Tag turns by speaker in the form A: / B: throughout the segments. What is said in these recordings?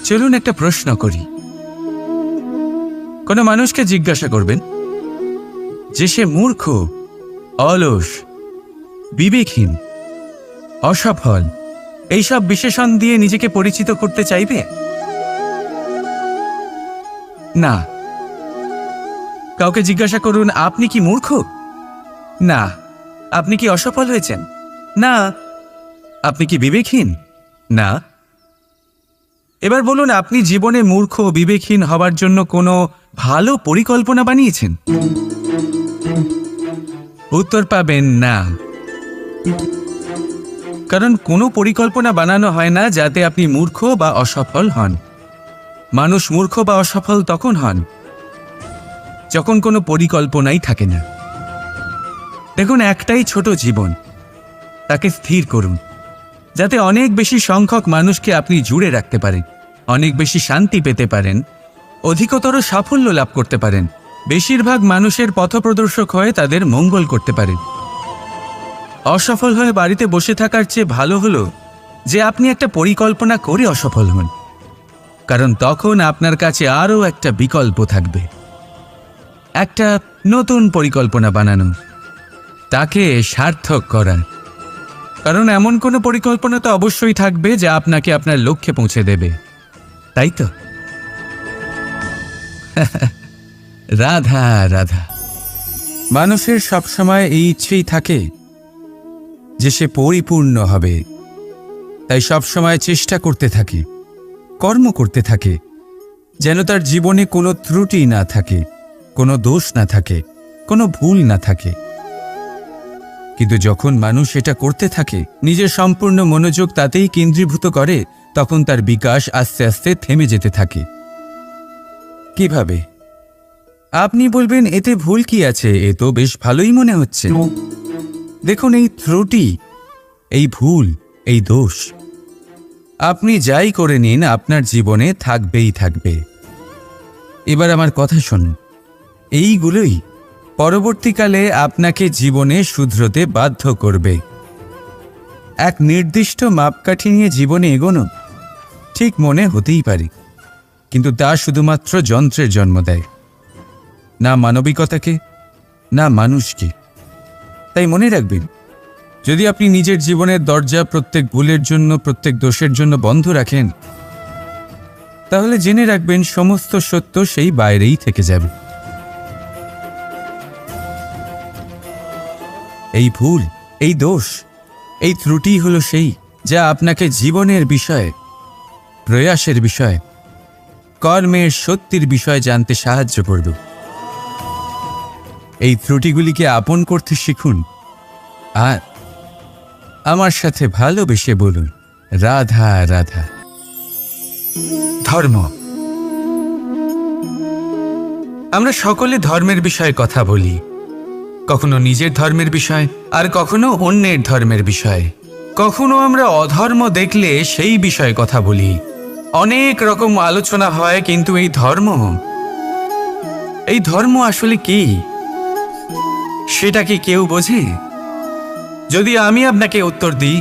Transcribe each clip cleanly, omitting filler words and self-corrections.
A: চলুন একটা প্রশ্ন করি। কোনো মানুষকে জিজ্ঞাসা করবেন যে সে মূর্খ, অলস, বিবেকহীন, অসফল এইসব বিশেষণ দিয়ে নিজেকে পরিচিত করতে চাইবে? না। কাউকে জিজ্ঞাসা করুন আপনি কি মূর্খ? না। আপনি কি অসফল হয়েছেন? না। আপনি কি বিবেকহীন? না। এবার বলুন আপনি জীবনে মূর্খ, বিবেকহীন হবার জন্য কোনো ভালো পরিকল্পনা বানিয়েছেন? উত্তর পাবেন না। কারণ কোনো পরিকল্পনা বানানো হয় না যাতে আপনি মূর্খ বা অসফল হন। মানুষ মূর্খ বা অসফল তখন হন যখন কোনো পরিকল্পনাই থাকে না। দেখুন, একটাই ছোট জীবন, তাকে স্থির করুন যাতে অনেক বেশি সংখ্যক মানুষকে আপনি জুড়ে রাখতে পারেন, অনেক বেশি শান্তি পেতে পারেন, অধিকতর সাফল্য লাভ করতে পারেন, বেশিরভাগ মানুষের পথপ্রদর্শক হয়ে তাদের মঙ্গল করতে পারেন। অসফল হয়ে বাড়িতে বসে থাকার চেয়ে ভালো হলো যে আপনি একটা পরিকল্পনা করে অসফল হন, কারণ তখন আপনার কাছে আরও একটা বিকল্প থাকবে, একটা নতুন পরিকল্পনা বানানো, তাকে সার্থক করার। কারণ এমন কোনো পরিকল্পনা তো অবশ্যই থাকবে যা আপনাকে আপনার লক্ষ্যে পৌঁছে দেবে, তাই তো? রাধা রাধা। মানুষের সবসময় এই ইচ্ছেই থাকে যে সে পরিপূর্ণ হবে, তাই সবসময় চেষ্টা করতে থাকে, কর্ম করতে থাকে, যেন তার জীবনে কোনো ত্রুটি না থাকে, কোনো দোষ না থাকে, কোনো ভুল না থাকে। কিন্তু যখন মানুষ এটা করতে থাকে, নিজের সম্পূর্ণ মনোযোগ তাতেই কেন্দ্রীভূত করে, তখন তার বিকাশ আস্তে আস্তে থেমে যেতে থাকে। কিভাবে? আপনি বলবেন এতে ভুল কি আছে, এ তো বেশ ভালোই মনে হচ্ছে। দেখুন, এই ত্রুটি, এই ভুল, এই দোষ আপনি যাই করে নিন আপনার জীবনে থাকবেই থাকবে। এবার আমার কথা শুনুন, এইগুলোই পরবর্তীকালে আপনাকে জীবনে শুধরোতে বাধ্য করবে। এক নির্দিষ্ট মাপকাঠি নিয়ে জীবনে এগোনো ঠিক মনে হতেই পারে, কিন্তু তা শুধুমাত্র যন্ত্রের জন্ম দেয়, না মানবিকতাকে, না মানুষকে। তাই মনে রাখবেন, যদি আপনি নিজের জীবনের দরজা প্রত্যেক ভুলের জন্য, প্রত্যেক দোষের জন্য বন্ধ রাখেন, তাহলে জেনে রাখবেন সমস্ত সত্য সেই বাইরেই থেকে যাবে। এই ভুল, এই দোষ, এই ত্রুটি হলো সেই যা আপনাকে জীবনের বিষয়ে, প্রয়াসের বিষয়ে, কর্মের সত্যির বিষয়ে জানতে সাহায্য করবে। এই ত্রুটিগুলিকে আপন করতে শিখুন আর আমার সাথে ভালোবেসে বলুন রাধা রাধা। ধর্ম। আমরা সকলে ধর্মের বিষয়ে কথা বলি, কখনো নিজের ধর্মের বিষয়, আর কখনো অন্যের ধর্মের বিষয়। কখনো আমরা অধর্ম দেখলে সেই বিষয়ে কথা বলি, অনেক রকম আলোচনা হয়। কিন্তু এই ধর্ম আসলে কি, সেটা কি কেউ বোঝে? যদি আমি আপনাকে উত্তর দিই,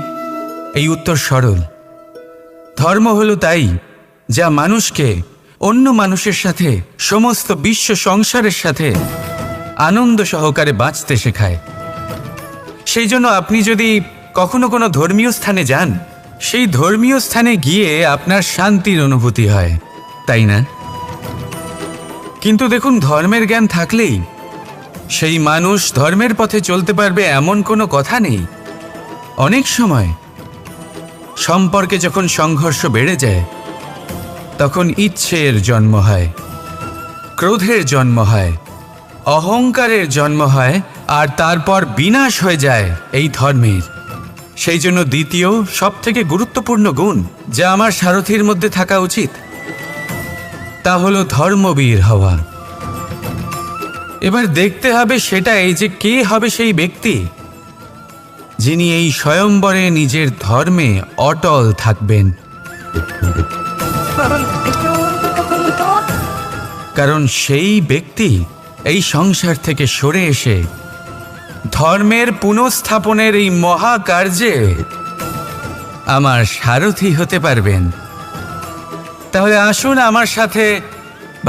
A: এই উত্তর সরল। ধর্ম হলো তাই যা মানুষকে অন্য মানুষের সাথে, সমস্ত বিশ্ব সংসারের সাথে আনন্দ সহকারে বাঁচতে শেখায়। সেই জন্য আপনি যদি কখনো কোনো ধর্মীয় স্থানে যান, সেই ধর্মীয় স্থানে গিয়ে আপনার শান্তির অনুভূতি হয়, তাই না? কিন্তু দেখুন, ধর্মের জ্ঞান থাকলেই সেই মানুষ ধর্মের পথে চলতে পারবে এমন কোনো কথা নেই। অনেক সময় সম্পর্কে যখন সংঘর্ষ বেড়ে যায়, তখন ইচ্ছের জন্ম হয়, ক্রোধের জন্ম হয়, অহংকারের জন্ম হয়, আর তারপর বিনাশ হয়ে যায় এই ধর্মের। সেই জন্য দ্বিতীয় সবথেকে গুরুত্বপূর্ণ গুণ যা আমার সারথীর মধ্যে থাকা উচিত, তা হলো ধর্মবীর হওয়া। এবার দেখতে হবে সেটাই যে কে হবে সেই ব্যক্তি যিনি এই স্বয়ম্বরে নিজের ধর্মে অটল থাকবেন। কারণ সেই ব্যক্তি এই সংসার থেকে সরে এসে ধর্মের পুনঃস্থাপনের এই মহাকার্যে আমার সারথি হতে পারবেন। তাহলে আসুন আমার সাথে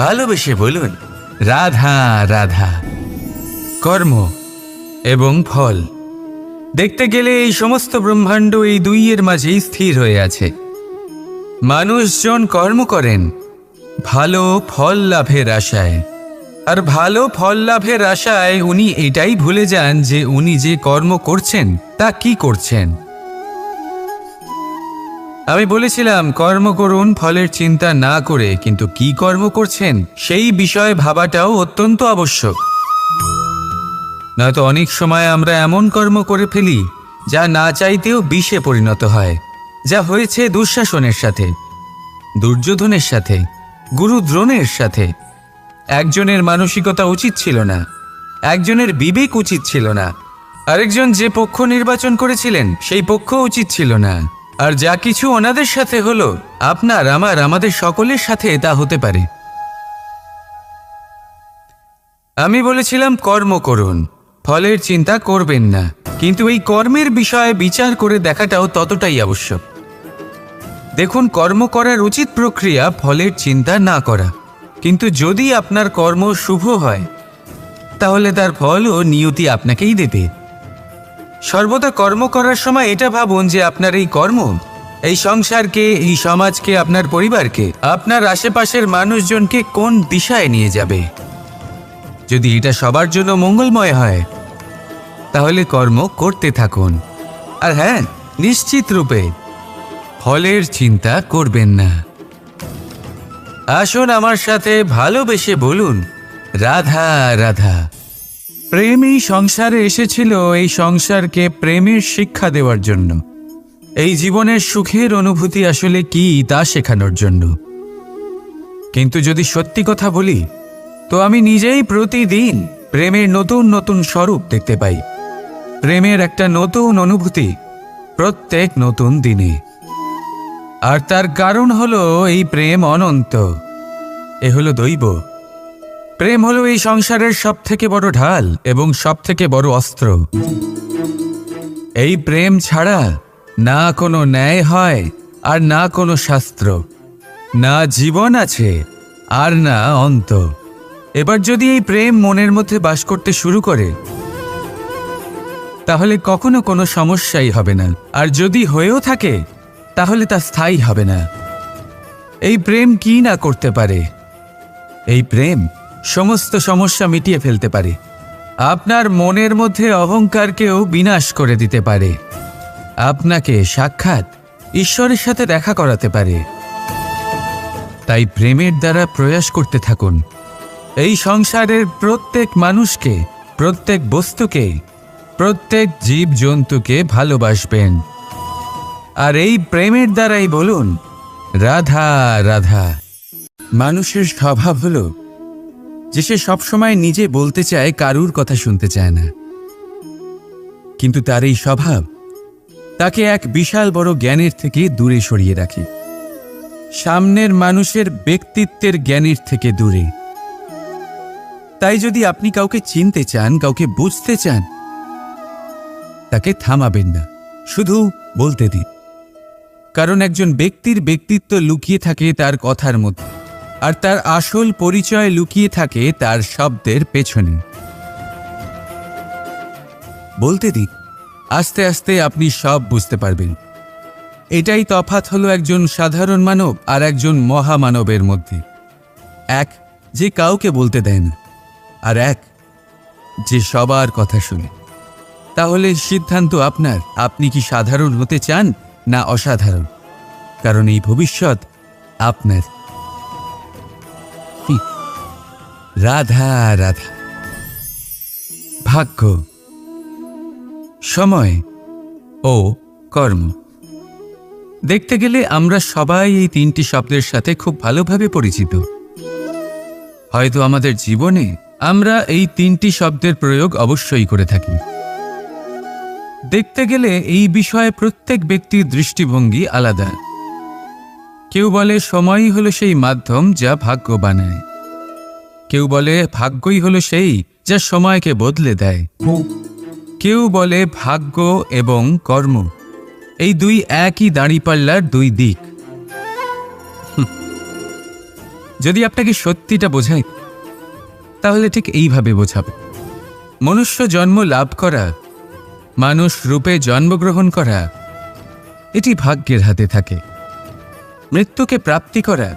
A: ভালোবেসে বলুন, রাধা রাধা। কর্ম এবং ফল, দেখতে গেলে এই সমস্ত ব্রহ্মাণ্ড এই দুইয়ের মাঝেই স্থির হয়ে আছে। মানুষজন কর্ম করেন ভালো ফল লাভের আশায়, আর ভালো ফল লাভের আশায় উনি এটাই ভুলে যান যে উনি যে কর্ম করছেন তা কি করছেন। আমি বলেছিলাম কর্ম করুন ফলের চিন্তা না করে, কিন্তু কি কর্ম করছেন সেই বিষয়ে ভাবাটাও অত্যন্ত আবশ্যক। নয়তো অনেক সময় আমরা এমন কর্ম করে ফেলি যা না চাইতেও বিষে পরিণত হয়, যা হয়েছে দুঃশাসনের সাথে, দুর্যোধনের সাথে, গুরু দ্রোণের সাথে। একজনের মানসিকতা উচিত ছিল না, একজনের বিবেক উচিত ছিল না, আরেকজন যে পক্ষ নির্বাচন করেছিলেন সেই পক্ষ উচিত ছিল না। আর যা কিছু ওনাদের সাথে হলো, আপনার আমাদের সকলের সাথে তা হতে পারে। আমি বলেছিলাম কর্ম করুন, ফলের চিন্তা করবেন না, কিন্তু এই কর্মের বিষয়ে বিচার করে দেখাটাও ততটাই আবশ্যক। দেখুন, কর্ম করার উচিত প্রক্রিয়া ফলের চিন্তা না করা, কিন্তু যদি আপনার কর্ম শুভ হয় তাহলে তার ফলও নিয়তি আপনাকেই দেবে। সর্বদা কর্ম করার সময় এটা ভাবুন যে আপনার এই কর্ম এই সংসারকে, এই সমাজকে, আপনার পরিবারকে, আপনার আশেপাশের মানুষজনকে কোন দিশায় নিয়ে যাবে। যদি এটা সবার জন্য মঙ্গলময় হয় তাহলে কর্ম করতে থাকুন। আর হ্যাঁ, নিশ্চিত রূপে ফলের চিন্তা করবেন না। আসুন আমার সাথে ভালোবেসে বলুন, রাধা রাধা। প্রেম এই সংসারে এসেছিল এই সংসারকে প্রেমের শিক্ষা দেওয়ার জন্য, এই জীবনের সুখের অনুভূতি আসলে কি তা শেখানোর জন্য। কিন্তু যদি সত্যি কথা বলি তো আমি নিজেই প্রতিদিন প্রেমের নতুন নতুন স্বরূপ দেখতে পাই, প্রেমের একটা নতুন অনুভূতি প্রত্যেক নতুন দিনে। আর তার কারণ হলো এই প্রেম অনন্ত, এ হলো দৈব। প্রেম হলো এই সংসারের সবথেকে বড় ঢাল এবং সবথেকে বড় অস্ত্র। এই প্রেম ছাড়া না কোনো ন্যায় হয়, আর না কোনো শাস্ত্র, না জীবন আছে, আর না অন্ত। এবার যদি এই প্রেম মনের মধ্যে বাস করতে শুরু করে তাহলে কখনো কোনো সমস্যাই হবে না, আর যদি হয়েও থাকে তাহলে তা স্থায়ী হবে না। এই প্রেম কি না করতে পারে? এই প্রেম সমস্ত সমস্যা মিটিয়ে ফেলতে পারে, আপনার মনের মধ্যে অহংকারকেও বিনাশ করে দিতে পারে, আপনাকে সাক্ষাৎ ঈশ্বরের সাথে দেখা করাতে পারে। তাই প্রেমের দ্বারা প্রয়াস করতে থাকুন এই সংসারের প্রত্যেক মানুষকে, প্রত্যেক বস্তুকে, প্রত্যেক জীব জন্তুকে ভালোবাসবেন। আর এই প্রেমের দ্বারাই বলুন, রাধা রাধা। মানুষের স্বভাব হলো যে সে সবসময় নিজে বলতে চায়, কারুর কথা শুনতে চায় না। কিন্তু তার এই স্বভাব তাকে এক বিশাল বড় জ্ঞানের থেকে দূরে সরিয়ে রাখে, সামনের মানুষের ব্যক্তিত্বের জ্ঞানের থেকে দূরে। তাই যদি আপনি কাউকে চিনতে চান, কাউকে বুঝতে চান, তাকে থামাবেন না, শুধু বলতে দিন। কারণ একজন ব্যক্তির ব্যক্তিত্ব লুকিয়ে থাকে তার কথার মধ্যে, আর তার আসল পরিচয় লুকিয়ে থাকে তার শব্দের পেছনে। বলতে দিন, আস্তে আস্তে আপনি সব বুঝতে পারবেন। এটাই তফাৎ হলো একজন সাধারণ মানব আর একজন মহামানবের মধ্যে। এক যে কাউকে বলতে দেয় না, আর এক যে সবার কথা শুনে। তাহলে সিদ্ধান্ত আপনার, আপনি কি সাধারণ হতে চান না অসাধারণ? কারণ এই ভবিষ্যৎ আপনার। রাধা রাধা। ভাগ্য, সময় ও কর্ম। দেখতে গেলে আমরা সবাই এই তিনটি শব্দের সাথে খুব ভালোভাবে পরিচিত। হয়তো আমাদের জীবনে আমরা এই তিনটি শব্দের প্রয়োগ অবশ্যই করে থাকি। দেখতে গেলে এই বিষয়ে প্রত্যেক ব্যক্তির দৃষ্টিভঙ্গি আলাদা। কেউ বলে সময়ই হলো সেই মাধ্যম যা ভাগ্য বানায়, কেউ বলে ভাগ্যই হলো সেই যা সময়কে বদলে দেয়, কেউ বলে ভাগ্য এবং কর্ম এই দুই একই দাঁড়িপাল্লার দুই দিক। যদি আপনাকে সত্যিটা বোঝাই তাহলে ঠিক এইভাবে বোঝাবো। মনুষ্য জন্ম লাভ করা, মানুষ রূপে জন্মগ্রহণ করা, এটি ভাগ্যের হাতে থাকে। মৃত্যুকে প্রাপ্তি করা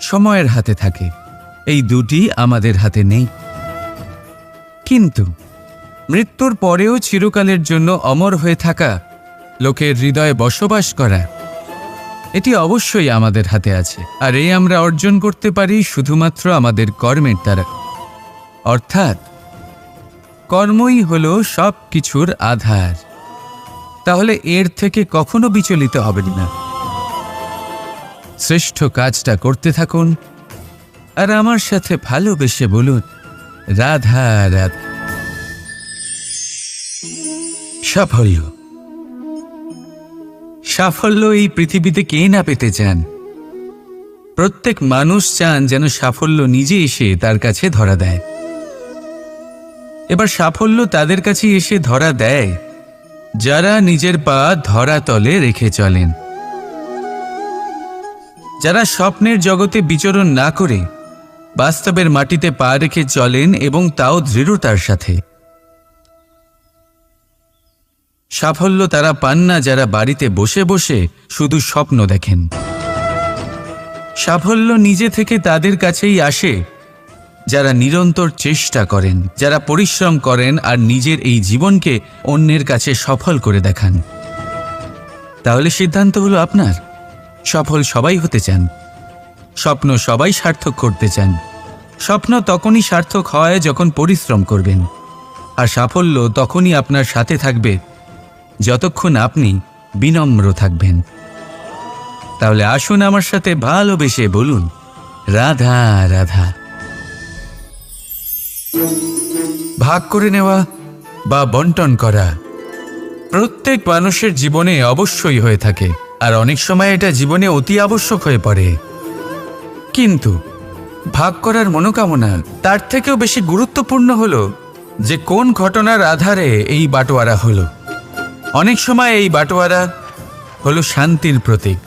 A: সময়ের হাতে থাকে। এই দুটি আমাদের হাতে নেই। কিন্তু মৃত্যুর পরেও চিরকালের জন্য অমর হয়ে থাকা, লোকের হৃদয়ে বসবাস করা, এটি অবশ্যই আমাদের হাতে আছে। আর এই আমরা অর্জন করতে পারি শুধুমাত্র আমাদের কর্মের দ্বারা। অর্থাৎ কর্মই হলো সব কিছুর আধার। তাহলে এর থেকে কখনো বিচলিত হবেন না। শ্রেষ্ঠ কাজটা করতে থাকুন আর আমার সাথে ভালোবেসে বলুন, রাধা রাধা। সাফল্য, সাফল্য এই পৃথিবীতে কে না পেতে চান? প্রত্যেক মানুষ চান যেন সাফল্য নিজে এসে তার কাছে ধরা দেয়। এবার সাফল্য তাদের কাছে এসে ধরা দেয় যারা নিজের পা ধরাতলে রেখে চলেন, যারা স্বপ্নের জগতে বিচরণ না করে বাস্তবের মাটিতে পা রেখে চলেন এবং তাও দৃঢ়তার সাথে। সাফল্য তারা পান না যারা বাড়িতে বসে বসে শুধু স্বপ্ন দেখেন। সাফল্য নিজে থেকে তাদের কাছেই আসে যারা নিরন্তর চেষ্টা করেন, যারা পরিশ্রম করেন আর নিজের এই জীবনকে অন্যের কাছে সফল করে দেখান। তাহলে সিদ্ধান্ত হলো আপনার। সফল সবাই হতে চান, স্বপ্ন সবাই সার্থক করতে চান। স্বপ্ন তখনই সার্থক হয় যখন পরিশ্রম করবেন, আর সাফল্য তখনই আপনার সাথে থাকবে যতক্ষণ আপনি বিনম্র থাকবেন। তাহলে আসুন আমার সাথে ভালোবেসে বলুন, রাধা রাধা। ভাগ করে নেওয়া বা বন্টন করা প্রত্যেক মানুষের জীবনে অবশ্যই হয়ে থাকে, আর অনেক সময় এটা জীবনে অতি আবশ্যক হয়ে পড়ে। কিন্তু ভাগ করার মনোকামনা তার থেকেও বেশি গুরুত্বপূর্ণ হলো যে কোন ঘটনার আধারে এই বাটোয়ারা হলো। অনেক সময় এই বাটোয়ারা হলো শান্তির প্রতীক,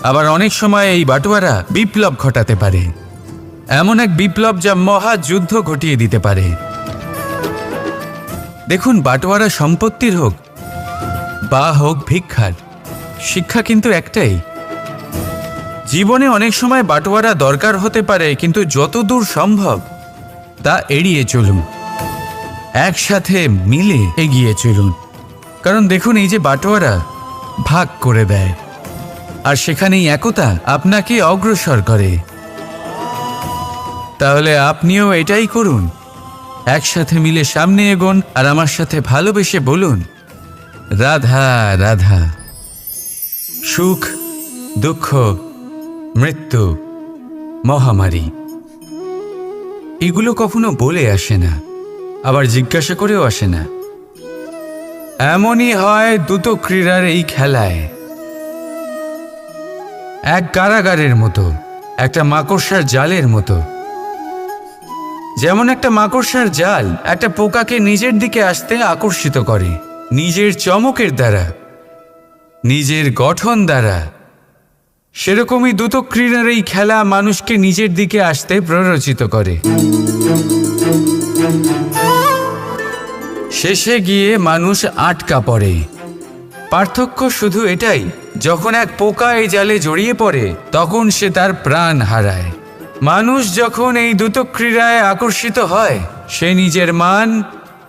A: আবার অনেক সময় এই বাটোয়ারা বিপ্লব ঘটাতে পারে, এমন এক বিপ্লব যা মহাযুদ্ধ ঘটিয়ে দিতে পারে। দেখুন, বাটোয়ারা সম্পত্তির হোক বা হোক ভিক্ষার, শিক্ষা কিন্তু একটাই। জীবনে অনেক সময় বাটোয়ারা দরকার হতে পারে, কিন্তু যতদূর সম্ভব তা এড়িয়ে চলুন, একসাথে মিলে এগিয়ে চলুন। কারণ দেখুন, এই যে বাটোয়ারা ভাগ করে দেয়, আর সেখানেই একতা আপনাকে অগ্রসর করে। তাহলে আপনিও এটাই করুন, একসাথে মিলে সামনে এগোন আর আমার সাথে ভালোবেসে বলুন, রাধা রাধা। সুখ, দুঃখ, মৃত্যু, মহামারী, এগুলো কখনো বলে আসে না, আবার জিজ্ঞাসা করেও আসে না। এমনই হয় দ্রুত ক্রীড়ার এই খেলায়। এক কারাগারের মতো, একটা মাকড়সার জালের মতো। যেমন একটা মাকড়সার জাল একটা পোকাকে নিজের দিকে আসতে আকর্ষিত করে নিজের চমকের দ্বারা, নিজের গঠন দ্বারা, সেরকমই দ্রুত ক্রীড়ার এই খেলা মানুষকে নিজের দিকে আসতে প্ররোচিত করে। শেষে গিয়ে মানুষ আটকা পড়ে। পার্থক্য শুধু এটাই, যখন এক পোকা এই জালে জড়িয়ে পড়ে তখন সে তার প্রাণ হারায়। মানুষ যখন এই দ্রুত ক্রীড়ায় আকর্ষিত হয়, সে নিজের মান,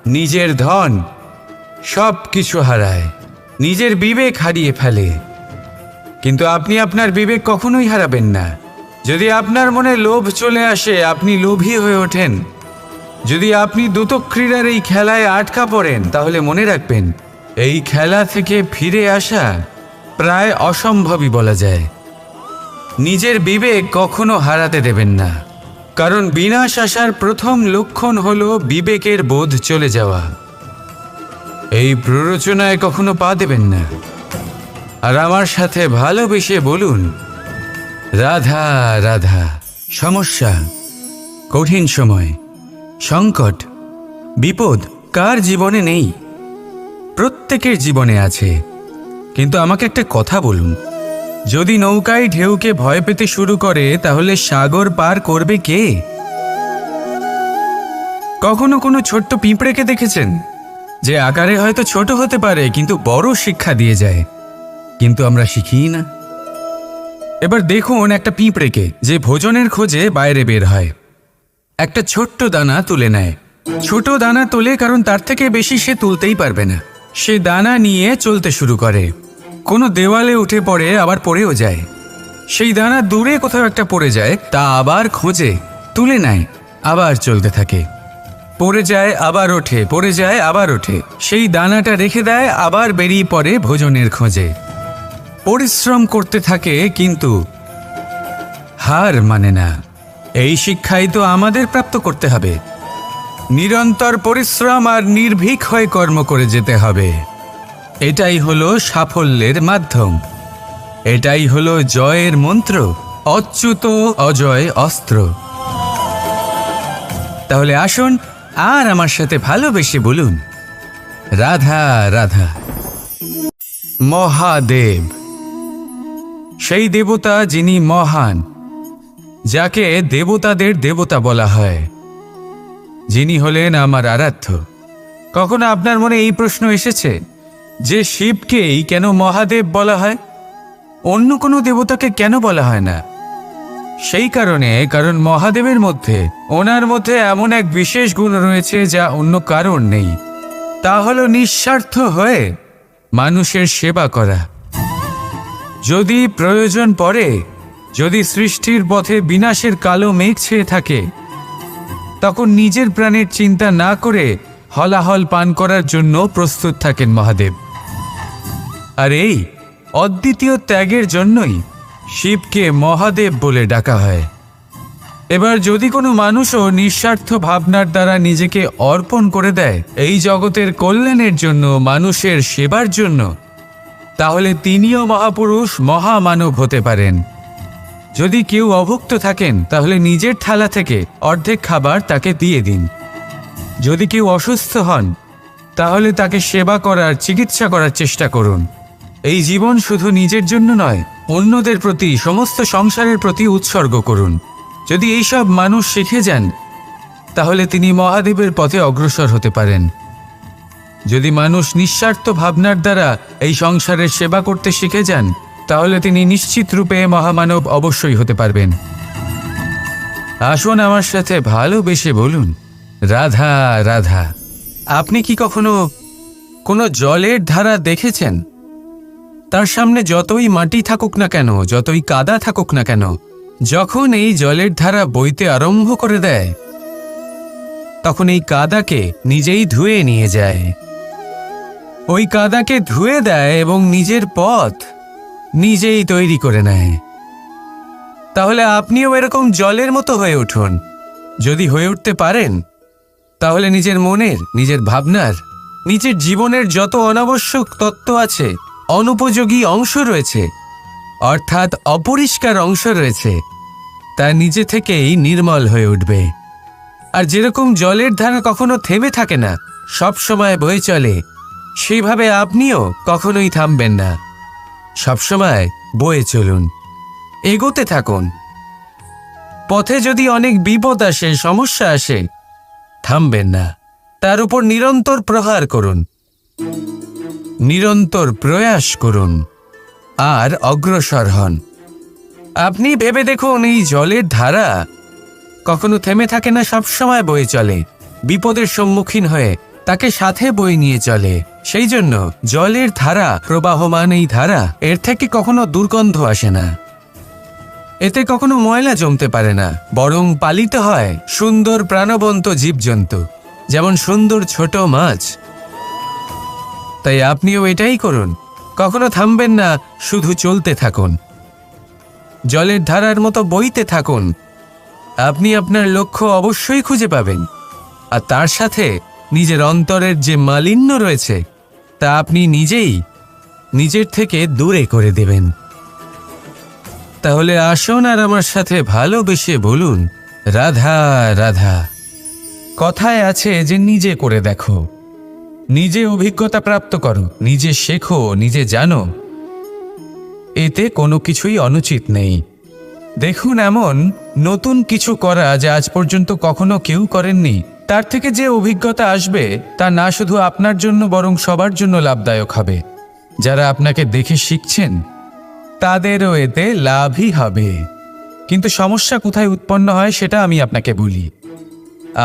A: নিজের ধন সব কিছু হারায়, নিজের বিবেক হারিয়ে ফেলে। কিন্তু আপনি আপনার বিবেক কখনোই হারাবেন না। যদি আপনার মনে লোভ চলে আসে, আপনি লোভী হয়ে ওঠেন। যদি আপনি দ্রুত ক্রীড়ার এই খেলায় আটকা পড়েন, তাহলে মনে রাখবেন, এই খেলা থেকে ফিরে আসা প্রায় অসম্ভবই বলা যায়। নিজের বিবেক কখনো হারাতে দেবেন না, কারণ বিনাশ আসার প্রথম লক্ষণ হলো বিবেকের বোধ চলে যাওয়া। এই প্ররোচনায় কখনো পা দেবেন না। আর আমার সাথে ভালোবেসে বলুন, রাধা রাধা। সমস্যা, কঠিন সময়, সংকট, বিপদ কার জীবনে নেই? প্রত্যেকের জীবনে আছে। কিন্তু আমাকে একটা কথা বলুন, যদি নৌকায় ঢেউকে ভয় পেতে শুরু করে তাহলে সাগর পার করবে কে? কখনো কোনো ছোট্ট পিঁপড়েকে দেখেছেন যে আকারে হয়তো ছোট হতে পারে কিন্তু বড় শিক্ষা দিয়ে যায়? কিন্তু আমরা শিখি না। এবার দেখুন একটা পিঁপড়েকে যে ভোজনের খোঁজে বাইরে বের হয়, একটা ছোট্ট দানা তুলে নেয়। ছোট দানা তোলে কারণ তার থেকে বেশি সে তুলতেই পারবে না। সে দানা নিয়ে চলতে শুরু করে, কোনো দেওয়ালে উঠে পড়ে, আবার পড়েও যায়। সেই দানা দূরে কোথাও একটা পড়ে যায়, তা আবার খোঁজে, তুলে নেয়, আবার চলতে থাকে। পড়ে যায় আবার ওঠে, পড়ে যায় আবার ওঠে। সেই দানাটা রেখে দেয়, আবার বেরিয়ে পড়ে ভোজনের খোঁজে। পরিশ্রম করতে থাকে কিন্তু হার মানে না। এই শিক্ষাই তো আমাদের প্রাপ্ত করতে হবে। নিরন্তর পরিশ্রম আর নির্ভীক হয়ে কর্ম করে যেতে হবে। এটাই হলো সাফল্যের মাধ্যম, এটাই হলো জয়ের মন্ত্র, অচ্যুত অজয় অস্ত্র। তাহলে আসুন আর আমার সাথে ভালোবেসে বলুন, রাধা রাধা। মহাদেব সেই দেবতা যিনি মহান, যাকে দেবতাদের দেবতা বলা হয়, যিনি হলেন আমার আরাধ্য। কখনো আপনার মনে এই প্রশ্ন এসেছে যে শিবকেই কেন মহাদেব বলা হয়, অন্য কোনো দেবতাকে কেন বলা হয় না? সেই কারণ মহাদেবের মধ্যে, ওনার মধ্যে এমন এক বিশেষ গুণ রয়েছে যা অন্য কারোর নেই। তা হলো নিঃস্বার্থ হয়ে মানুষের সেবা করা। যদি প্রয়োজন পড়ে, যদি সৃষ্টির পথে বিনাশের কালো মেঘ ছেয়ে থাকে, তখন নিজের প্রাণের চিন্তা না করে হলাহল পান করার জন্য প্রস্তুত থাকেন মহাদেব। আর এই অদ্বিতীয় ত্যাগের জন্যই শিবকে মহাদেব বলে ডাকা হয়। এবার যদি কোনো মানুষও নিঃস্বার্থ ভাবনার দ্বারা নিজেকে অর্পণ করে দেয় এই জগতের কল্যাণের জন্য, মানুষের সেবার জন্য, তাহলে তিনিও মহাপুরুষ, মহামানব হতে পারেন। যদি কেউ অভুক্ত থাকেন তাহলে নিজের থালা থেকে অর্ধেক খাবার তাকে দিয়ে দিন। যদি কেউ অসুস্থ হন তাহলে তাকে সেবা করার, চিকিৎসা করার চেষ্টা করুন। এই জীবন শুধু নিজের জন্য নয়, অন্যদের প্রতি, সমস্ত সংসারের প্রতি উৎসর্গ করুন। যদি এইসব মানুষ শিখে যান তাহলে তিনি মহাদেবের পথে অগ্রসর হতে পারেন। যদি মানুষ নিঃস্বার্থ ভাবনার দ্বারা এই সংসারের সেবা করতে শিখে যান তাহলে তিনি নিশ্চিত রূপে মহামানব অবশ্যই হতে পারবেন। আসুন আমার সাথে ভালোবেসে বলুন, রাধা রাধা। আপনি কি কখনো কোনো জলের ধারা দেখেছেন? তার সামনে যতই মাটি থাকুক না কেন, যতই কাদা থাকুক না কেন, যখন এই জলের ধারা বইতে আরম্ভ করে দেয় তখন এই কাদাকে নিজেই ধুয়ে নিয়ে যায়। ওই কাদাকে ধুয়ে দেয় এবং নিজের পথ নিজেই তৈরি করে নেয়। তাহলে আপনিও এরকম জলের মতো হয়ে উঠুন। যদি হয়ে উঠতে পারেন তাহলে নিজের মনের, নিজের ভাবনার, নিজের জীবনের যত অনাবশ্যক তত্ত্ব আছে, অনুপযোগী অংশ রয়েছে, অর্থাৎ অপরিষ্কার অংশ রয়েছে, তা নিজে থেকেই নির্মল হয়ে উঠবে। আর যেরকম জলের ধারা কখনো থেমে থাকে না, সব সময় বয়ে চলে, সেইভাবে আপনিও কখনোই থামবেন না। সবসময় বয়ে চলুন, এগোতে থাকুন। পথে যদি অনেক বিপদ আসে, সমস্যা আসে, থামবেন না, তার উপর নিরন্তর প্রহার করুন, নিরন্তর প্রয়াস করুন আর অগ্রসর হন। আপনি ভেবে দেখুন, এই জলের ধারা কখনো থেমে থাকে না, সবসময় বয়ে চলে, বিপদের সম্মুখীন হয়ে তাকে সাথে বয়ে নিয়ে চলে। সেই জন্য জলের ধারা, প্রবাহমান এই ধারা, এর থেকে কখনো দুর্গন্ধ আসে না, এতে কখনো ময়লা জমতে পারে না, বরং পালিত হয় সুন্দর প্রাণবন্ত জীবজন্তু, যেমন সুন্দর ছোট মাছ। তাই আপনিও এটাই করুন, কখনো থামবেন না, শুধু চলতে থাকুন, জলের ধারার মতো বইতে থাকুন। আপনি আপনার লক্ষ্য অবশ্যই খুঁজে পাবেন, আর তার সাথে নিজের অন্তরের যে মালিন্য রয়েছে তা আপনি নিজেই নিজের থেকে দূরে করে দেবেন। তাহলে আসুন আর আমার সাথে ভালোবেসে বলুন, রাধা রাধা। কথায় আছে যে নিজে করে দেখো, নিজে অভিজ্ঞতা প্রাপ্ত করো, নিজে শেখো, নিজে জানো। এতে কোনো কিছুই অনুচিত নেই। দেখুন, এমন নতুন কিছু করা যা আজ পর্যন্ত কখনো কেউ করেননি, তার থেকে যে অভিজ্ঞতা আসবে তা না শুধু আপনার জন্য বরং সবার জন্য লাভদায়ক হবে। যারা আপনাকে দেখে শিখছেন তাদেরও এতে লাভই হবে। কিন্তু সমস্যা কোথায় উৎপন্ন হয় সেটা আমি আপনাকে বলি।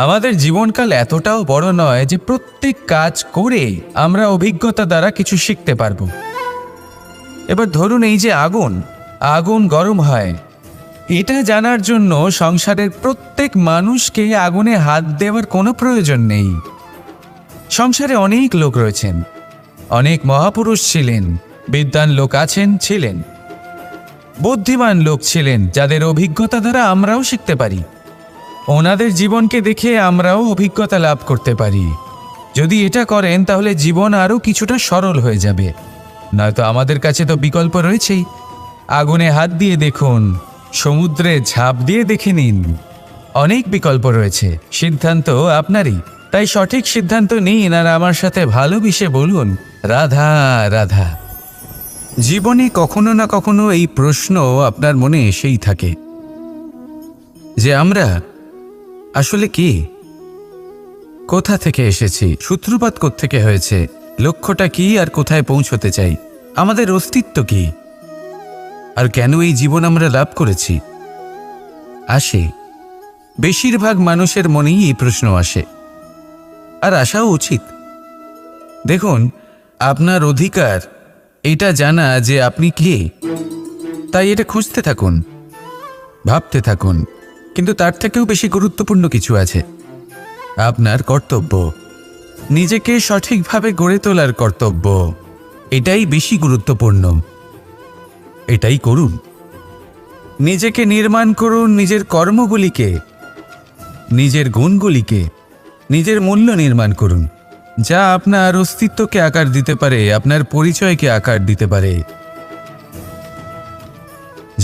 A: আমাদের জীবনকাল এতটাও বড় নয় যে প্রত্যেক কাজ করে আমরা অভিজ্ঞতা দ্বারা কিছু শিখতে পারবো। এবার ধরুন, এই যে আগুন গরম হয়, এটা জানার জন্য সংসারের প্রত্যেক মানুষকে আগুনে হাত দেওয়ার কোনো প্রয়োজন নেই। সংসারে অনেক লোক রয়েছেন, অনেক মহাপুরুষ ছিলেন, বিদ্বান লোক ছিলেন, বুদ্ধিমান লোক ছিলেন, যাদের অভিজ্ঞতা দ্বারা আমরাও শিখতে পারি। ওনাদের জীবনকে দেখে আমরাও অভিজ্ঞতা লাভ করতে পারি। যদি এটা করেন তাহলে জীবন আরও কিছুটা সরল হয়ে যাবে। নয়তো আমাদের কাছে তো বিকল্প রয়েছেই। আগুনে হাত দিয়ে দেখুন, সমুদ্রে ঝাঁপ দিয়ে দেখে নিন, অনেক বিকল্প রয়েছে। সিদ্ধান্ত আপনারই। তাই সঠিক সিদ্ধান্ত নিন আর আমার সাথে ভালোবেসে বলুন, রাধা রাধা। জীবনে কখনো না কখনো এই প্রশ্ন আপনার মনে এসেই থাকে যে আমরা আসলে কি, কোথা থেকে এসেছি, সূত্রপাত কোত্থেকে হয়েছে, লক্ষ্যটা কি আর কোথায় পৌঁছতে চাই, আমাদের অস্তিত্ব কি, আর কেন এই জীবন আমরা লাভ করেছি। আসে, বেশিরভাগ মানুষের মনেই এই প্রশ্ন আসে, আর আসাও উচিত। দেখুন, আপনার অধিকার এটা জানা যে আপনি কে। তাই এটা খুঁজতে থাকুন, ভাবতে থাকুন। কিন্তু তার থেকেও বেশি গুরুত্বপূর্ণ কিছু আছে, আপনার কর্তব্য, নিজেকে সঠিকভাবে গড়ে তোলার কর্তব্য। এটাই বেশি গুরুত্বপূর্ণ। এটাই করুন। নিজেকে নির্মাণ করুন, নিজের কর্মগুলিকে, নিজের গুণগুলিকে, নিজের মূল্য নির্মাণ করুন, যা আপনার অস্তিত্বকে আকার দিতে পারে, আপনার পরিচয়কে আকার দিতে পারে,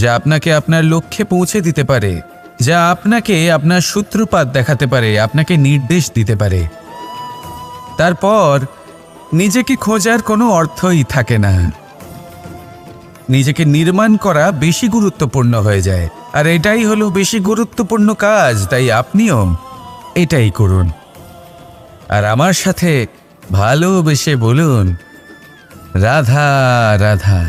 A: যা আপনাকে আপনার লক্ষ্যে পৌঁছে দিতে পারে, যা আপনাকে আপনার সূত্রপাত দেখাতে পারে, আপনাকে নির্দেশ দিতে পারে। তারপর নিজেকে খোঁজার কোনো অর্থই থাকে না। নিজেকে নির্মাণ করা বেশি গুরুত্বপূর্ণ হয়ে যায়, আর এটাই হলো বেশি গুরুত্বপূর্ণ কাজ। তাই আপনিও এটাই করুন, আর আমার সাথে ভালোবেসে বলুন, রাধা রাধা।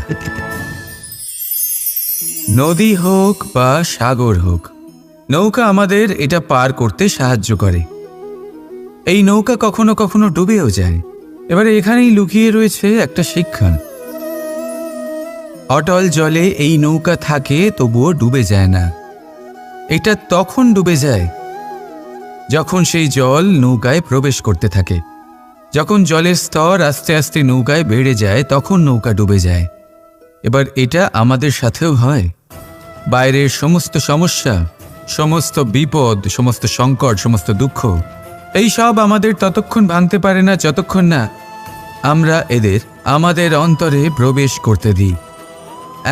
A: নদী হোক বা সাগর হোক, নৌকা আমাদের এটা পার করতে সাহায্য করে। এই নৌকা কখনো কখনো ডুবেও যায়। এবারে এখানেই লুকিয়ে রয়েছে একটা শিক্ষা। অটল জলে এই নৌকা থাকে, তবুও ডুবে যায় না। এটা তখন ডুবে যায় যখন সেই জল নৌকায় প্রবেশ করতে থাকে। যখন জলের স্তর আস্তে আস্তে নৌকায় বেড়ে যায়, তখন নৌকা ডুবে যায়। এবার এটা আমাদের সাথেও হয়। বাইরের সমস্ত সমস্যা, সমস্ত বিপদ, সমস্ত সংকট, সমস্ত দুঃখ, এই সব আমাদের ততক্ষণ ভাঙতে পারে না যতক্ষণ না আমরা এদের আমাদের অন্তরে প্রবেশ করতে দিই।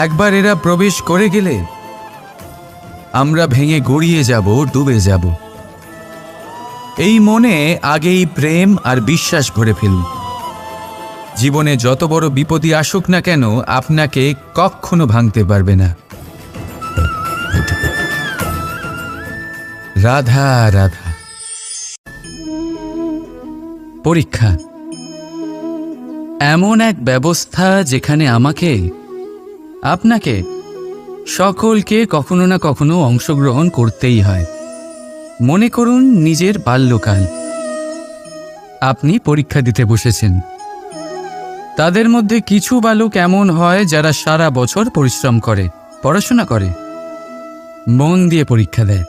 A: একবার এরা প্রবেশ করে গেলে আমরা ভেঙে গড়িয়ে যাব, ডুবে যাব। এই মনে আগেই প্রেম আর বিশ্বাস ভরে ফেলুন। জীবনে যত বড় বিপদই আসুক না কেন, আপনাকে কখনো ভাঙতে পারবে না। রাধা রাধা। পরীক্ষা এমন এক ব্যবস্থা যেখানে আমাকে, আপনাকে, সকলকে কখনো না কখনো অংশগ্রহণ করতেই হয়। মনে করুন নিজের বাল্যকাল। আপনি পরীক্ষা দিতে বসেছেন। তাদের মধ্যে কিছু বালক এমন হয় যারা সারা বছর পরিশ্রম করে, পড়াশোনা করে, মন দিয়ে পরীক্ষা দেয়।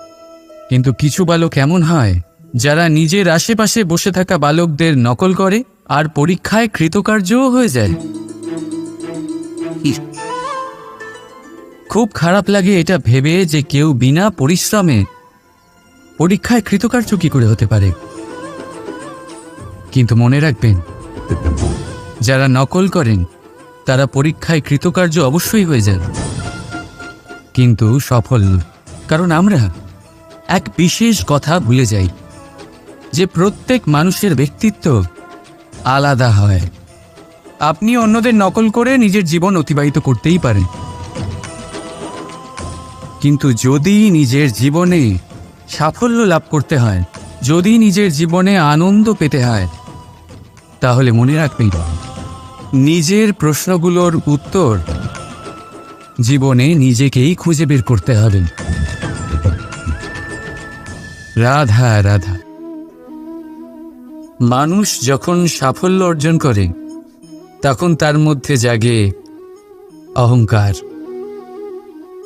A: কিন্তু কিছু বালক এমন হয় যারা নিজের আশেপাশে বসে থাকা বালকদের নকল করে আর পরীক্ষায় কৃতকার্যও হয়ে যায়। খুব খারাপ লাগে এটা ভেবে যে কেউ বিনা পরিশ্রমে পরীক্ষায় কৃতকার্য কি করে হতে পারে। কিন্তু মনে রাখবেন, যারা নকল করেন তারা পরীক্ষায় কৃতকার্য অবশ্যই হয়ে যান, কিন্তু সফল নয়। কারণ আমরা এক বিশেষ কথা ভুলে যাই যে প্রত্যেক মানুষের ব্যক্তিত্ব আলাদা হয়। আপনি অন্যদের নকল করে নিজের জীবন অতিবাহিত করতেই পারেন, কিন্তু যদি নিজের জীবনে সাফল্য লাভ করতে হয়, যদি নিজের জীবনে আনন্দ পেতে হয়, তাহলে মনে রাখবেন নিজের প্রশ্নগুলোর উত্তর জীবনে নিজেকেই খুঁজে বের করতে হবে। রাধা রাধা। মানুষ যখন সাফল্য অর্জন করে তখন তার মধ্যে জাগে অহংকার।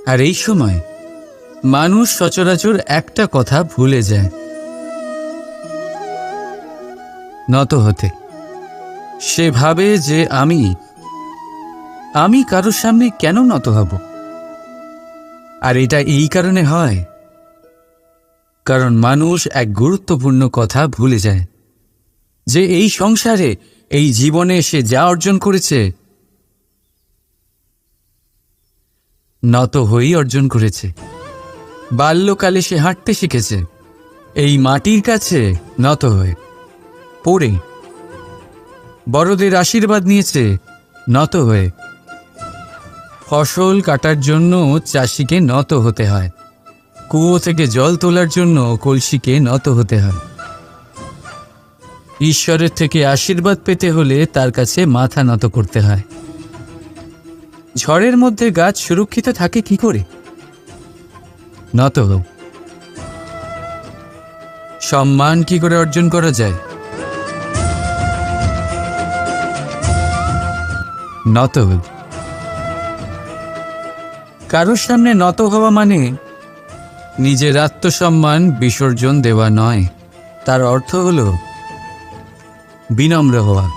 A: আর এই সময় মানুষ সচরাচর একটা কথা ভুলে যায়, নত হতে। সে ভাবে যে আমি কারোর সামনে কেন নত হব? আর এটা এই কারণে হয় কারণ মানুষ এক গুরুত্বপূর্ণ কথা ভুলে যায়, যে এই সংসারে, এই জীবনে সে যা অর্জন করেছে নত হয়েই অর্জন করেছে। বাল্যকালে সে হাঁটতে শিখেছে এই মাটির কাছে নত হয়ে, পড়ে। বড়দের আশীর্বাদ নিয়েছে নত হয়ে। ফসল কাটার জন্য চাষিকে নত হতে হয়, কুয়ো থেকে জল তোলার জন্য কলসিকে নত হতে হয়। ঈশ্বরের থেকে আশীর্বাদ পেতে হলে তার কাছে মাথা নত করতে হয়। ঝড়ের মধ্যে গাছ সুরক্ষিত থাকে কি করে? নত হও। সম্মান কি করে অর্জন করা যায়? নত হও। কারোর সামনে নত হওয়া মানে নিজের আত্মসম্মান বিসর্জন দেওয়া নয়, তার অর্থ হল বিনম্র হওয়া।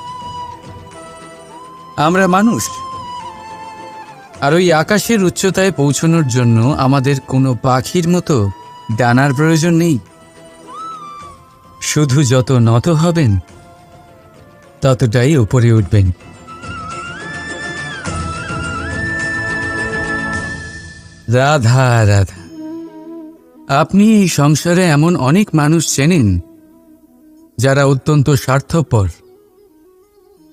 A: আমরা মানুষ, আর ওই আকাশের উচ্চতায় পৌঁছানোর জন্য আমাদের কোনো পাখির মতো ডানার প্রয়োজন নেই। শুধু যত নত হবেন ততটাই উপরে উঠবেন। রাধা রাধা। আপনি এই সংসারে এমন অনেক মানুষ চেনেন যারা অত্যন্ত স্বার্থপর,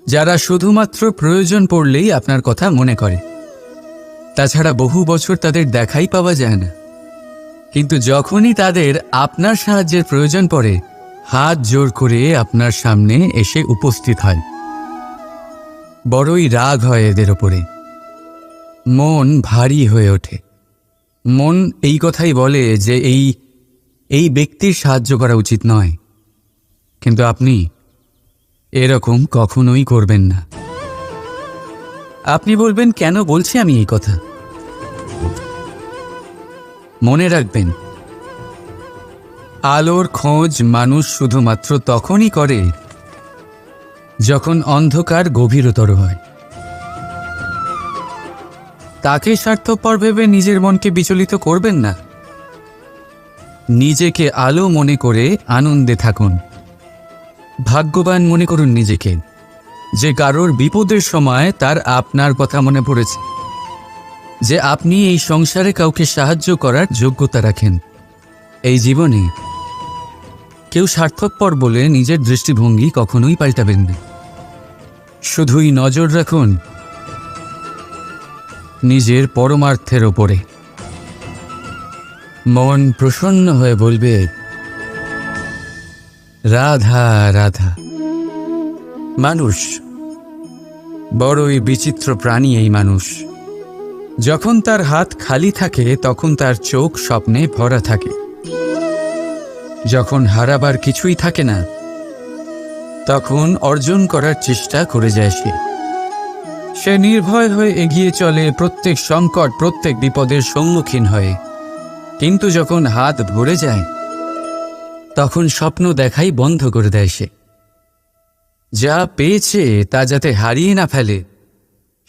A: যারা শুধুমাত্র প্রয়োজন পড়লেই আপনার কথা মনে করে। তাছাড়া বহু বছর তাদের দেখাই পাওয়া যায় না, কিন্তু যখনই তাদের আপনার সাহায্যের প্রয়োজন পড়ে হাত জোর করে আপনার সামনে এসে উপস্থিত হয়। বড়ই রাগ হয় এদের ওপরে, মন ভারী হয়ে ওঠে। মন এই কথাই বলে যে এই ব্যক্তির সাহায্য করা উচিত নয়, কিন্তু আপনি এরকম কখনোই করবেন না। আপনি বলবেন, কেন বলছি আমি এই কথা? মনে রাখবেন, আলোর খোঁজ মানুষ শুধুমাত্র তখনই করে যখন অন্ধকার গভীরতর হয়। তাকে স্বার্থপর ভেবে নিজের মনকে বিচলিত করবেন না। নিজেকে আলো মনে করে আনন্দে থাকুন। ভাগ্যবান মনে করুন নিজেকে, যে কারোর বিপদের সময় তার আপনার কথা মনে পড়েছে, যে আপনি এই সংসারে কাউকে সাহায্য করার যোগ্যতা রাখেন। এই জীবনে কেউ স্বার্থপর বলে নিজের দৃষ্টিভঙ্গি কখনোই পাল্টাবেন না। শুধুই নজর রাখুন নিজের পরমার্থের ওপরে। মন প্রসন্ন হয়ে বলবে, রাধা রাধা। মানুষ বড়ই বিচিত্র প্রাণী। এই মানুষ যখন তার হাত খালি থাকে তখন তার চোখ স্বপ্নে ভরা থাকে। যখন হারাবার কিছুই থাকে না তখন অর্জন করার চেষ্টা করে যায় সে নির্ভয় হয়ে এগিয়ে চলে প্রত্যেক সংকট, প্রত্যেক বিপদের সম্মুখীন হয়ে। কিন্তু যখন হাত ভরে যায় তখন স্বপ্ন দেখাই বন্ধ করে দেয় সে। যা পেয়েছে তা যাতে হারিয়ে না ফেলে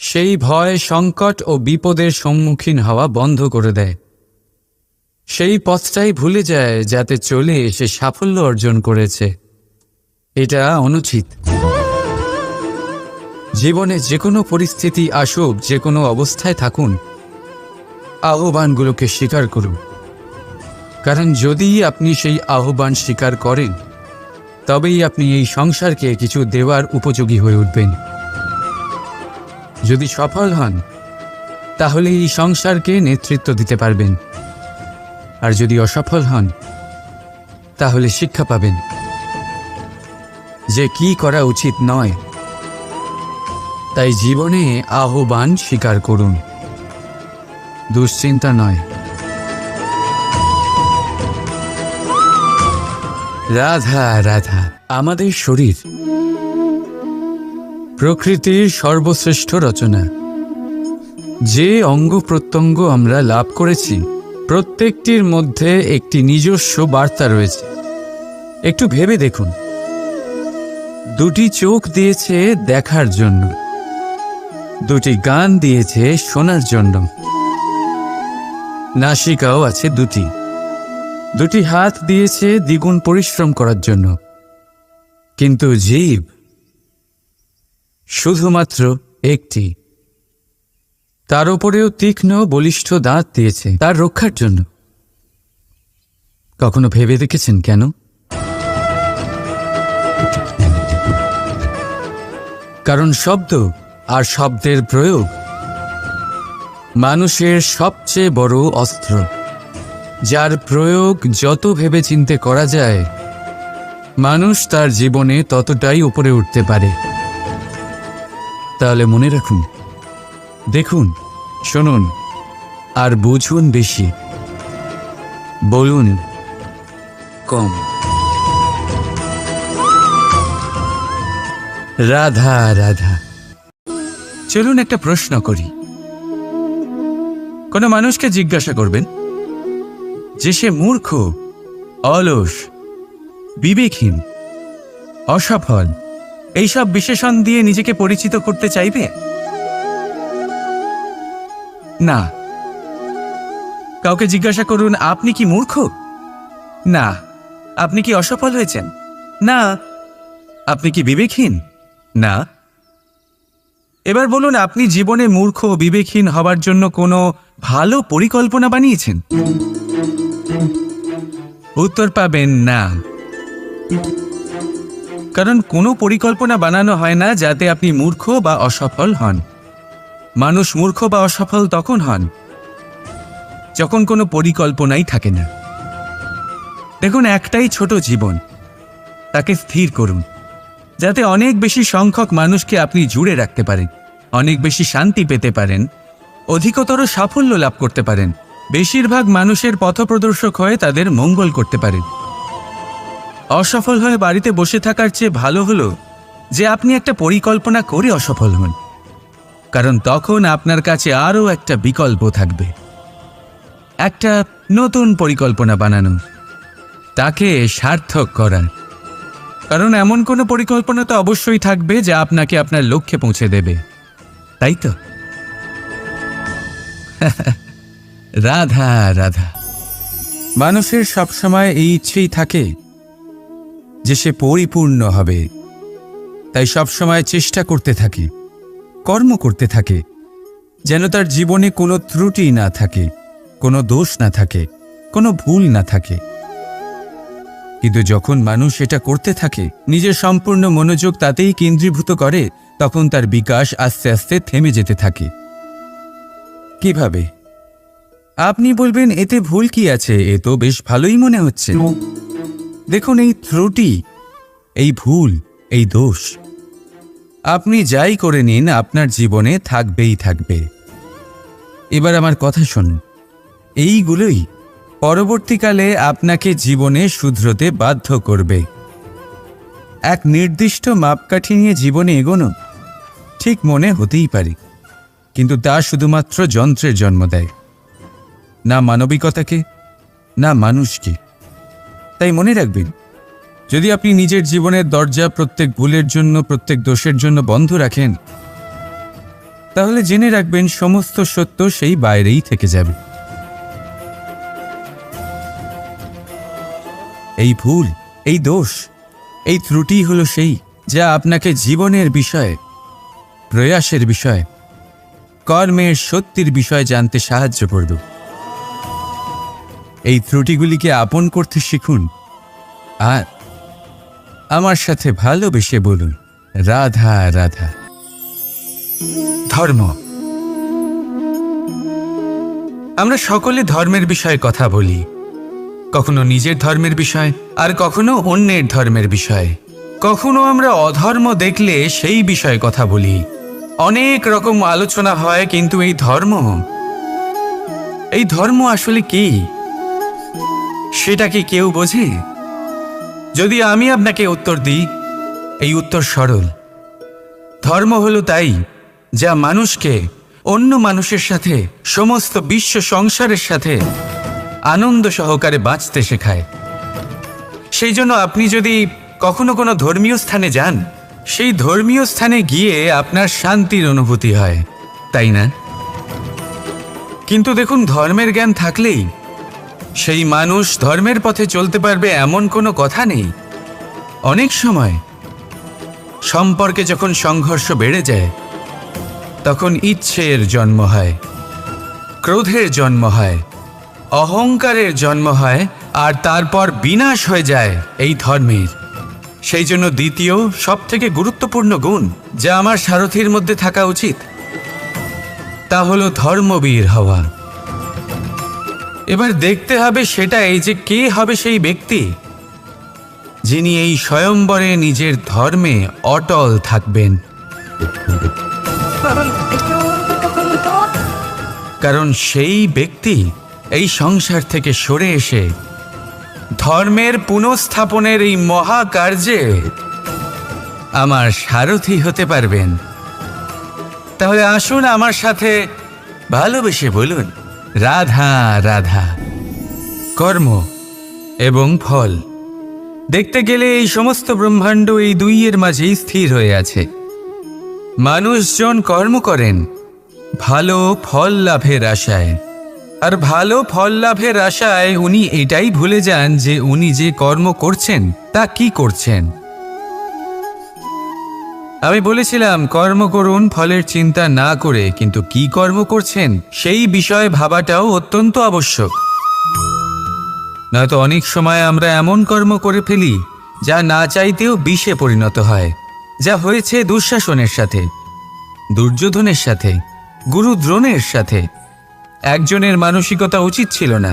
A: সেই ভয়, সংকট ও বিপদের সম্মুখীন হওয়া বন্ধ করে দেয়। সেই পথটাই ভুলে যায় যাতে চলে সে সাফল্য অর্জন করেছে। এটা অনুচিত। জীবনে যে কোনো পরিস্থিতি আসুক, যে কোনো অবস্থায় থাকুন, আহ্বানগুলোকে স্বীকার করুন। কারণ যদি আপনি সেই আহ্বান স্বীকার করেন তবেই আপনি এই সংসারকে কিছু দেওয়ার উপযোগী হয়ে উঠবেন। যদি সফল হন তাহলে এই সংসারকে নেতৃত্ব দিতে পারবেন। আর যদি অসফল হন তাহলে শিক্ষা পাবেন যে কি করা উচিত নয়। তাই জীবনে আহ্বান স্বীকার করুন, দুশ্চিন্তা নয়। রাধা রাধা। আমাদের শরীর প্রকৃতির সর্বশ্রেষ্ঠ রচনা। যে অঙ্গ প্রত্যঙ্গ আমরা লাভ করেছি প্রত্যেকটির মধ্যে একটি নিজস্ব বার্তা রয়েছে। একটু ভেবে দেখুন, দুটি চোখ দিয়েছে দেখার জন্য, দুটি কান দিয়েছে শোনার জন্য, নাসিকাও আছে দুটি, দুটি হাত দিয়েছে দ্বিগুণ পরিশ্রম করার জন্য, কিন্তু জীব শুধুমাত্র একটি। তার উপরেও তীক্ষ্ণ বলিষ্ঠ দাঁত দিয়েছে তার রক্ষার জন্য। কখনো ভেবে দেখেছেন কেন? কারণ শব্দ আর শব্দের প্রয়োগ মানুষের সবচেয়ে বড় অস্ত্র, যার প্রয়োগ যত ভেবেচিন্তে করা যায় মানুষ তার জীবনে ততটাই উপরে উঠতে পারে। তাহলে মনে রাখুন, দেখুন, শুনুন আর বুঝুন বেশি, বলুন কম। রাধা রাধা। চলুন একটা প্রশ্ন করি। কোনো মানুষকে জিজ্ঞাসা করবেন যে সে মূর্খ, অলস, বিবেকহীন, অসফল এইসব বিশেষণ দিয়ে নিজেকে পরিচিত করতে চাইবে? না। কাউকে জিজ্ঞাসা করুন আপনি কি মূর্খ? না। আপনি কি অসফল হয়েছেন? না। আপনি কি বিবেকহীন? না। এবার বলুন, আপনি জীবনে মূর্খ ও বিবেকহীন হবার জন্য কোনো ভালো পরিকল্পনা বানিয়েছেন? উত্তর পাবেন না। কারণ কোনো পরিকল্পনা বানানো হয় না যাতে আপনি মূর্খ বা অসফল হন। মানুষ মূর্খ বা অসফল তখন হন যখন কোনো পরিকল্পনাই থাকে না। দেখুন, একটাই ছোট জীবন, তাকে স্থির করুন যাতে অনেক বেশি সংখ্যক মানুষকে আপনি জুড়ে রাখতে পারেন, অনেক বেশি শান্তি পেতে পারেন, অধিকতর সাফল্য লাভ করতে পারেন, বেশিরভাগ মানুষের পথপ্রদর্শক হয়ে তাদের মঙ্গল করতে পারেন। অসফল হয়ে বাড়িতে বসে থাকার চেয়ে ভালো হলো যে আপনি একটা পরিকল্পনা করে অসফল হন, কারণ তখন আপনার কাছে আরও একটা বিকল্প থাকবে, একটা নতুন পরিকল্পনা বানানো, তাকে সার্থক করার। কারণ এমন কোনো পরিকল্পনা তো অবশ্যই থাকবে যা আপনাকে আপনার লক্ষ্যে পৌঁছে দেবে, তাই তো? রাধা রাধা। মানুষের সবসময় এই ইচ্ছেই থাকে যে সে পরিপূর্ণ হবে, তাই সবসময় চেষ্টা করতে থাকে, কর্ম করতে থাকে, যেন তার জীবনে কোনো ত্রুটি না থাকে, কোনো দোষ না থাকে, কোনো ভুল না থাকে। কিন্তু যখন মানুষ এটা করতে থাকে, নিজের সম্পূর্ণ মনোযোগ তাতেই কেন্দ্রীভূত করে, তখন তার বিকাশ আস্তে আস্তে থেমে যেতে থাকে। কিভাবে? আপনি বলবেন এতে ভুল কি আছে, এ তো বেশ ভালোই মনে হচ্ছে। দেখুন, এই ত্রুটি, এই ভুল, এই দোষ আপনি যাই করে নিন আপনার জীবনে থাকবেই থাকবে। এবার আমার কথা শুনুন, এইগুলোই পরবর্তীকালে আপনাকে জীবনে শুধরোতে বাধ্য করবে। এক নির্দিষ্ট মাপকাঠি নিয়ে জীবনে এগোনো ঠিক মনে হতেই পারে, কিন্তু তা শুধুমাত্র যন্ত্রের জন্ম দেয়, না মানবিকতাকে, না মানুষকে। তাই মনে রাখবেন, যদি আপনি নিজের জীবনের দরজা প্রত্যেক ভুলের জন্য, প্রত্যেক দোষের জন্য বন্ধ রাখেন, তাহলে জেনে রাখবেন সমস্ত সত্য সেই বাইরেই থেকে যাবে। এই ভুল, এই দোষ, এই ত্রুটি হলো সেই যা আপনাকে জীবনের বিষয়ে, প্রয়াসের বিষয়ে, কর্মের সত্যির বিষয়ে জানতে সাহায্য করবে। এই ত্রুটিগুলিকে আপন করতে শিখুন আর আমার সাথে ভালোবেসে বলুন রাধা রাধা। ধর্ম। আমরা সকলে ধর্মের বিষয়ে কথা বলি, কখনো নিজের ধর্মের বিষয়, আর কখনো অন্যের ধর্মের বিষয়। কখনো আমরা অধর্ম দেখলে সেই বিষয়ে কথা বলি। অনেক রকম আলোচনা হয়, কিন্তু এই ধর্ম আসলে কি, সেটা কি কেউ বোঝে? যদি আমি আপনাকে উত্তর দিই, এই উত্তর সরল। ধর্ম হলো তাই যা মানুষকে অন্য মানুষের সাথে, সমস্ত বিশ্ব সংসারের সাথে আনন্দ সহকারে বাঁচতে শেখায়। সেই জন্য আপনি যদি কখনো কোনো ধর্মীয় স্থানে যান, সেই ধর্মীয় স্থানে গিয়ে আপনার শান্তির অনুভূতি হয়, তাই না? কিন্তু দেখুন, ধর্মের জ্ঞান থাকলেই সেই মানুষ ধর্মের পথে চলতে পারবে এমন কোনো কথা নেই। অনেক সময় সম্পর্কে যখন সংঘর্ষ বেড়ে যায়, তখন ইচ্ছের জন্ম হয়, ক্রোধের জন্ম হয়, অহংকারের জন্ম হয়, আর তারপর বিনাশ হয়ে যায় এই ধর্মের। সেই জন্য দ্বিতীয় সবথেকে গুরুত্বপূর্ণ গুণ যা আমার সারথীর মধ্যে থাকা উচিত, তা হলো ধর্মবীর হওয়া। এবার দেখতে হবে সেটাই যে কে হবে সেই ব্যক্তি যিনি এই স্বয়ম্বরে নিজের ধর্মে অটল থাকবেন। কারণ সেই ব্যক্তি এই সংসার থেকে সরে এসে ধর্মের পুনঃস্থাপনের এই মহাকার্যে আমার সারথি হতে পারবেন। তাহলে আসুন আমার সাথে ভালোবেসে বলুন, রাধা রাধা। কর্ম এবং ফল দেখতে গেলে এই সমস্ত ব্রহ্মাণ্ড এই দুইয়ের মাঝেই স্থির হয়ে আছে। মানুষজন কর্ম করেন ভালো ফল লাভের আশায়, আর ভালো ফল লাভের আশায় উনি এটাই ভুলে যান যে উনি যে কর্ম করছেন তা কি করছেন। আমি বলেছিলাম কর্ম করুন ফলের চিন্তা না করে, কিন্তু কি কর্ম করছেন সেই বিষয়ে ভাবাটাও অত্যন্ত আবশ্যক। নয়তো অনেক সময় আমরা এমন কর্ম করে ফেলি যা না চাইতেও বিষে পরিণত হয়, যা হয়েছে দুঃশাসনের সাথে, দুর্যোধনের সাথে, গুরু দ্রোণের সাথে। একজনের মানসিকতা উচিত ছিল না,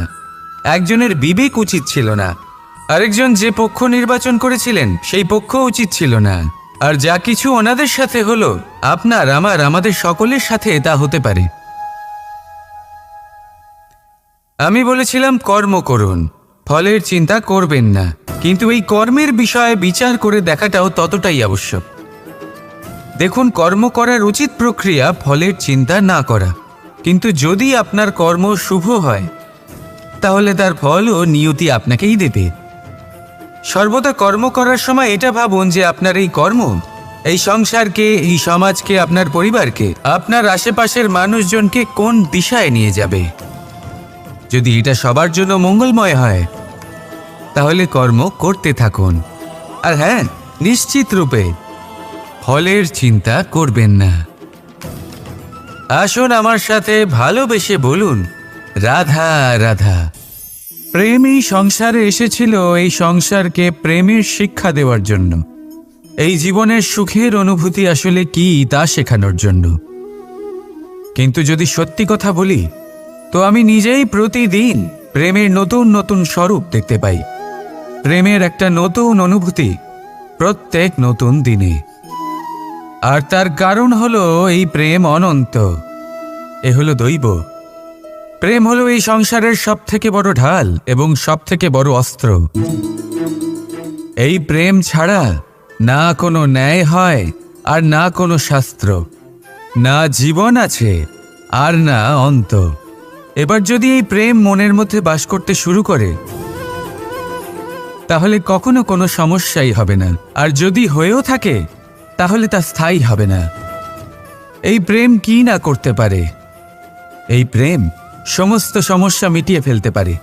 A: একজনের বিবেক উচিত ছিল না, আরেকজন যে পক্ষ নির্বাচন করেছিলেন সেই পক্ষ উচিত ছিল না। আর যা কিছু ওনাদের সাথে হলো, আপনার আমাদের সকলের সাথে তা হতে পারে। আমি বলেছিলাম কর্ম করুন, ফলের চিন্তা করবেন না, কিন্তু এই কর্মের বিষয়ে বিচার করে দেখাটাও ততটাই আবশ্যক। দেখুন, কর্ম করার উচিত প্রক্রিয়া ফলের চিন্তা না করা, কিন্তু যদি আপনার কর্ম শুভ হয় তাহলে তার ফলও নিয়তি আপনাকেই দেবে। সর্বদা কর্ম করার সময় এটা ভাবুন যে আপনার এই কর্ম এই সংসারকে, এই সমাজকে, আপনার পরিবারকে, আপনার আশেপাশের মানুষজনকে কোন দিশায় নিয়ে যাবে। যদি এটা সবার জন্য মঙ্গলময় হয় তাহলে কর্ম করতে থাকুন। আর হ্যাঁ, নিশ্চিত রূপে ফলের চিন্তা করবেন না। আসুন আমার সাথে ভালোবেসে বলুন, রাধা রাধা। প্রেম এই সংসারে এসেছিল এই সংসারকে প্রেমের শিক্ষা দেওয়ার জন্য, এই জীবনের সুখের অনুভূতি আসলে কি তা শেখানোর জন্য। কিন্তু যদি সত্যি কথা বলি, তো আমি নিজেই প্রতিদিন প্রেমের নতুন নতুন স্বরূপ দেখতে পাই, প্রেমের একটা নতুন অনুভূতি প্রত্যেক নতুন দিনে। আর তার কারণ হলো এই প্রেম অনন্ত, এ হলো দৈব। প্রেম হলো এই সংসারের সবথেকে বড় ঢাল এবং সবথেকে বড় অস্ত্র। এই প্রেম ছাড়া না কোনো ন্যায় হয়, আর না কোনো শাস্ত্র, না জীবন আছে, আর না অন্ত। এবার যদি এই প্রেম মনের মধ্যে বাস করতে শুরু করে, তাহলে কখনো কোনো সমস্যাই হবে না, আর যদি হয়েও থাকে তাহলে তা স্থায়ী হবে না। এই প্রেম কি না করতে পারে? এই প্রেম সমস্ত সমস্যা মিটিয়ে ফেলতে পারে,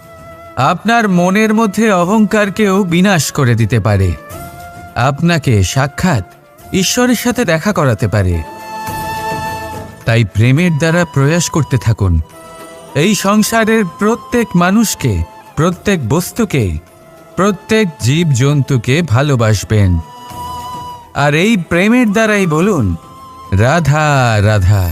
A: আপনার মনের মধ্যে অহংকারকেও বিনাশ করে দিতে পারে, আপনাকে সাক্ষাৎ ঈশ্বরের সাথে দেখা করাতে পারে। তাই প্রেমের দ্বারা প্রয়াস করতে থাকুন এই সংসারের প্রত্যেক মানুষকে, প্রত্যেক বস্তুকে, প্রত্যেক জীবজন্তুকে ভালোবাসবেন। আর এই প্রেমের দ্বারাই বলুন, রাধা রাধা।